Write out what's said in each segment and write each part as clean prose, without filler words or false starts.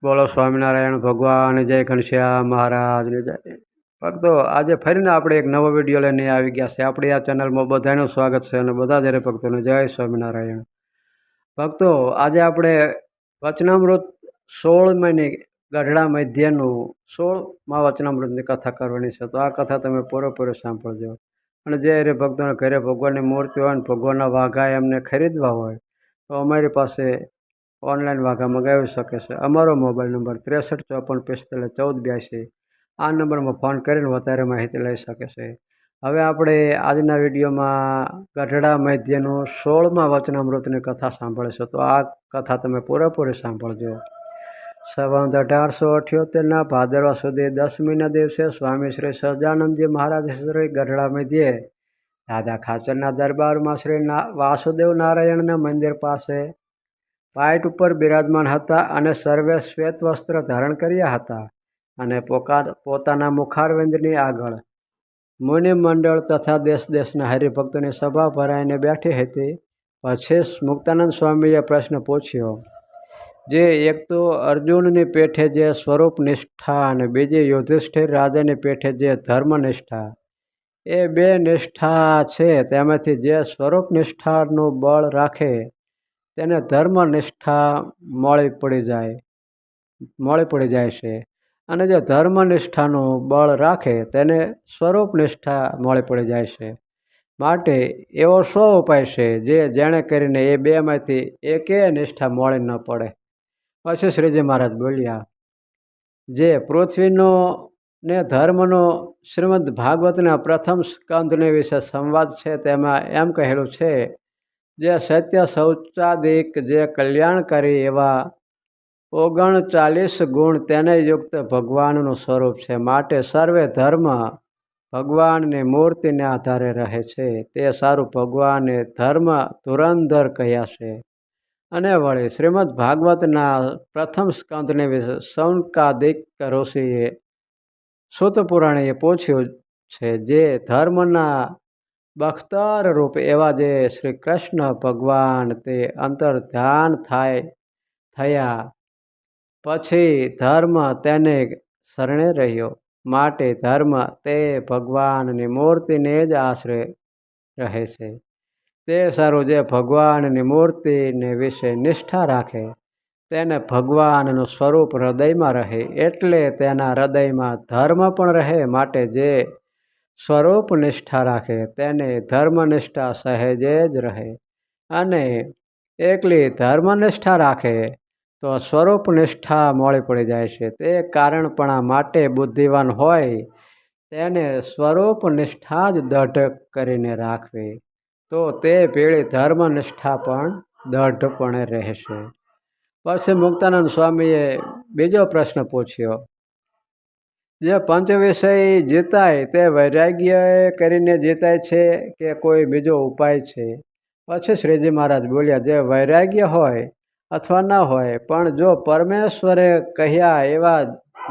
બોલો સ્વામિનારાયણ ભગવાન જય ઘનશ્યામ મહારાજની જય. ભક્તો આજે ફરીને આપણે એક નવો વિડીયો લઈને આવી ગયા છે. આપણી આ ચેનલમાં બધાનું સ્વાગત છે અને બધા જ ભક્તોને જય સ્વામિનારાયણ. ભક્તો આજે આપણે વચનામૃત 16 ગઢડા મધ્યનું 16મા વચનામૃતની કથા કરવાની છે. તો આ કથા તમે પૂરેપૂરી સાંભળજો. અને જે ભક્તોને ઘરે ભગવાનની મૂર્તિ હોય ને ભગવાનના વાઘા એમને ખરીદવા હોય તો અમારી પાસે ઓનલાઈન વાઘા મગાવી શકે છે. અમારો મોબાઈલ નંબર 6354451482. આ નંબરમાં ફોન કરીને વધારે માહિતી લઈ શકે છે. હવે આપણે આજના વિડીયોમાં ગઢડા મધ્યનું 16મા વચનામૃતની કથા સાંભળીશું. તો આ કથા તમે પૂરેપૂરી સાંભળજો. સંવત 1878ના ભાદરવા સુધી 10મીના દિવસે સ્વામી શ્રી સહજાનંદજી મહારાજ શ્રી ગઢડા મધ્યે દાદા ખાચરના દરબારમાં શ્રી વાસુદેવ નારાયણના મંદિર પાસે પાઇટ ઉપર બિરાજમાન હતા અને સર્વે શ્વેત વસ્ત્ર ધારણ કર્યા હતા અને પોતાના મુખારવિંદની આગળ મુનિ મંડળ તથા દેશ દેશના હરિભક્તોની સભા ભરાઈને બેઠી હતી. પછી મુક્તાનંદ સ્વામીએ પ્રશ્ન પૂછ્યો, જે એક તો અર્જુનની પેઠે જે સ્વરૂપ નિષ્ઠા અને બીજી યુધિષ્ઠિર રાજાની પેઠે જે ધર્મ નિષ્ઠા, એ બે નિષ્ઠા છે. તેમાંથી જે સ્વરૂપ નિષ્ઠાનું બળ રાખે તેને ધર્મ નિષ્ઠા મોડી પડી જાય છે, અને જે ધર્મ નિષ્ઠાનું બળ રાખે તેને સ્વરૂપ નિષ્ઠા મોડી પડી જાય છે. માટે એવો શો ઉપાય છે જેણે કરીને એ બેમાંથી એકેય નિષ્ઠા મોડી ન પડે? પછી શ્રીજી મહારાજ બોલ્યા, જે પૃથ્વીનો ને ધર્મનો શ્રીમદ ભાગવતના પ્રથમ સ્કંધને વિશે સંવાદ છે તેમાં એમ કહેલું છે, જે સત્ય શૌચાદિક જે કલ્યાણકારી એવા 39 ગુણ તેને યુક્ત ભગવાનનું સ્વરૂપ છે. માટે સર્વે ધર્મ ભગવાનની મૂર્તિને આધારે રહે છે. તે સારું ભગવાને ધર્મ ધુરંધર કહ્યા છે. અને વળી શ્રીમદ ભાગવતના પ્રથમ સ્કંદને વિશે શૌનકાદિક ઋષિએ સૂતપુરાણીએ પૂછ્યું છે, જે ધર્મના બખ્તર રૂપ એવા જે શ્રી કૃષ્ણ ભગવાન તે અંતર ધ્યાન થયા પછી ધર્મ તેને શરણે રહ્યો. માટે ધર્મ તે ભગવાનની મૂર્તિને જ આશરે રહે છે. તે સારું જે ભગવાનની મૂર્તિને વિશે નિષ્ઠા રાખે તેને ભગવાનનું સ્વરૂપ હૃદયમાં રહે, એટલે તેના હૃદયમાં ધર્મ પણ રહે. માટે જે સ્વરૂપ નિષ્ઠા રાખે તેને ધર્મનિષ્ઠા સહેજે જ રહે, અને એકલી ધર્મનિષ્ઠા રાખે તો સ્વરૂપ નિષ્ઠા મોડી પડી જાય છે. તે કારણપણા માટે બુદ્ધિવાન હોય તેને સ્વરૂપ નિષ્ઠા જ દઢ કરીને રાખવી, તો તે પેઢી ધર્મનિષ્ઠા પણ દઢપણે રહેશે. પછી મુક્તાનંદ સ્વામીએ બીજો પ્રશ્ન પૂછ્યો, જે પંચ વિષય જીતાય તે વૈરાગ્ય કરીને જીતાય છે કે કોઈ બીજો ઉપાય છે? પછી શ્રીજી મહારાજ બોલ્યા, જે વૈરાગ્ય હોય અથવા ન હોય, પણ જો પરમેશ્વરે કહ્યા એવા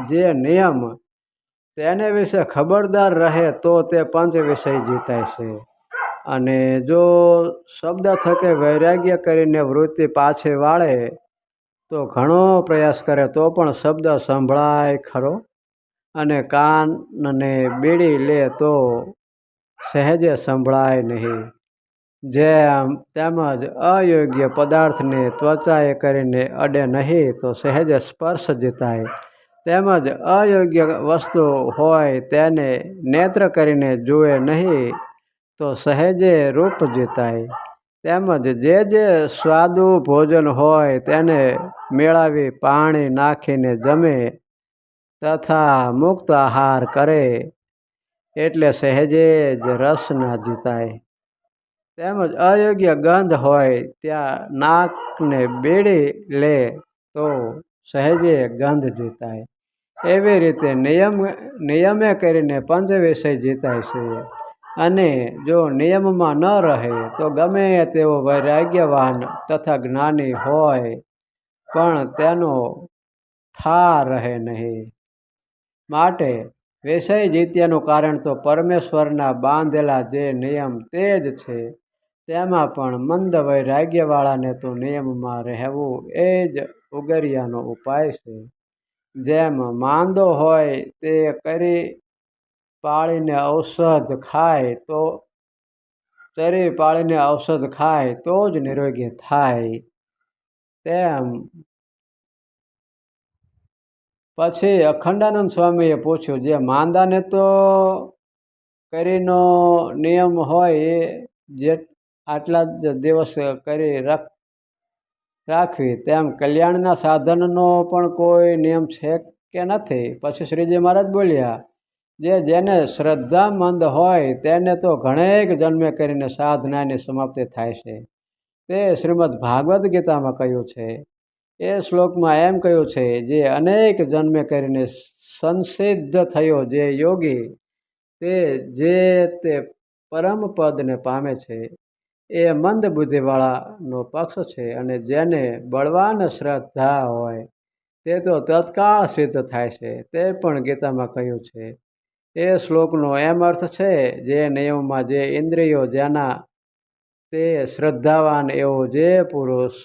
જે નિયમ તેને વિશે ખબરદાર રહે તો તે પંચ વિષય જીતાય છે. અને જો શબ્દ થકે વૈરાગ્ય કરીને વૃત્તિ પાછી વાળે તો ઘણો પ્રયાસ કરે તો પણ શબ્દ સંભળાય ખરો, અને કાનને બીડી લે તો સહેજે સંભળાય નહીં. તેમજ અયોગ્ય પદાર્થને ત્વચાએ કરીને અડે નહીં તો સહેજે સ્પર્શ જીતાય. તેમજ અયોગ્ય વસ્તુ હોય તેને નેત્ર કરીને જુએ નહીં તો સહેજે રૂપ જીતાય. તેમજ જે સ્વાદુ ભોજન હોય તેને મેળાવી પાણી નાખીને જમે તથા મુક્ત આહાર કરે એટલે સહેજે જ રસ ના જીતાય. તેમજ અયોગ્ય ગંધ હોય ત્યાં નાકને બેડી લે તો સહેજે ગંધ જીતાય. એવી રીતે નિયમે કરીને પંચ વિષય જીતાય છે. અને જો નિયમમાં ન રહે તો ગમે તેવો વૈરાગ્યવાન તથા જ્ઞાની હોય પણ તેનો ઠાર રહે નહીં. માટે વિષય જીત્યાનું કારણ તો પરમેશ્વરના બાંધેલા જે નિયમ તે જ છે. તેમાં પણ મંદ વૈરાગ્યવાળાને તો નિયમમાં રહેવું એ જ ઉગર્યાનો ઉપાય છે. જેમ માંદો હોય તે કરી પાળીને ઔષધ ખાય તો ચરી પાળીને ઔષધ ખાય તો જ નિરોગી થાય. તેમ પછી અખંડાનંદ સ્વામીએ પૂછ્યું, જે માંદાને તો કરીનો નિયમ હોય એ જે આટલા જ દિવસ કરી રાખવી, તેમ કલ્યાણના સાધનનો પણ કોઈ નિયમ છે કે નથી? પછી શ્રીજી મહારાજ બોલ્યા, જેને શ્રદ્ધામંદ હોય તેને તો ઘણેક જન્મે કરીને સાધનાની સમાપ્તિ થાય છે. તે શ્રીમદ ભાગવદ્ ગીતામાં કહ્યું છે. એ શ્લોકમાં એમ કહ્યું છે, જે અનેક જન્મે કરીને સંસિદ્ધ થયો જે યોગી તે પરમ પદને પામે છે. એ મંદ બુદ્ધિવાળાનો પક્ષ છે. અને જેને બળવાન શ્રદ્ધા હોય તે તો તત્કાળ સિદ્ધ થાય છે. તે પણ ગીતામાં કહ્યું છે. એ શ્લોકનો એમ અર્થ છે, જે નિયમમાં જે ઇન્દ્રિયો જેના તે શ્રદ્ધાવાન એવો જે પુરુષ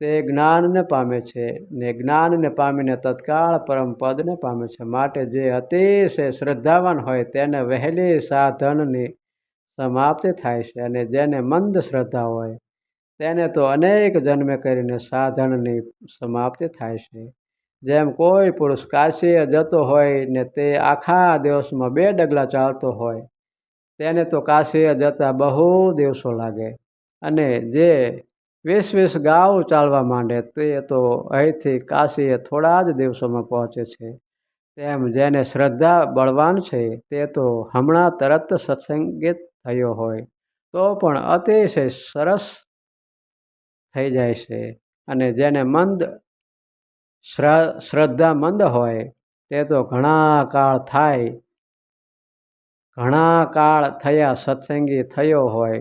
તે જ્ઞાનને પામે છે, ને જ્ઞાનને પામીને તત્કાળ પરમ પદને પામે છે. માટે જે અતિશય શ્રદ્ધાવાન હોય તેને વહેલી સાધનની સમાપ્તિ થાય છે. અને જેને મંદ શ્રદ્ધા હોય તેને તો અનેક જન્મે કરીને સાધનની સમાપ્તિ થાય છે. જેમ કોઈ પુરુષ કાશીએ જતો હોય ને તે આખા દિવસમાં 2 ડગલા ચાલતો હોય, તેને તો કાશીએ જતા બહુ દિવસો લાગે. અને જે 20 ગાઉ ચાલવા માંડે તે તો અહીંથી કાશીએ થોડા જ દિવસોમાં પહોંચે છે. તેમ જેને શ્રદ્ધા બળવાન છે તે તો હમણાં તરત સત્સંગિત થયો હોય તો પણ અતિશય સરસ થઈ જાય છે. અને જેને શ્રદ્ધા મંદ હોય તે તો ઘણા કાળ થયા સત્સંગી થયો હોય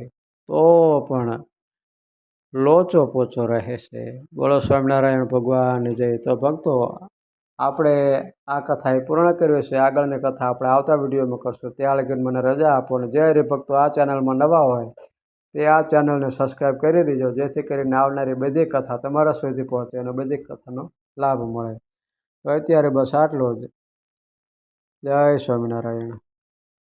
તો પણ લોચો પોચો રહે છે. બોલો સ્વામિનારાયણ ભગવાન જય. તો ભક્તો, આપણે આ કથા એ પૂર્ણ કર્યું છે. આગળની કથા આપણે આવતા વિડીયોમાં કરશું. ત્યાં લગી મને રજા આપો. અને જે હરિભક્તો આ ચેનલમાં નવા હોય તે આ ચેનલને સબસ્ક્રાઈબ કરી દેજો, જેથી કરીને આવનારી બધી કથા તમારા સુધી પહોંચે અને બધી કથાનો લાભ મળે. તો અત્યારે બસ આટલું જ. જય સ્વામિનારાયણ.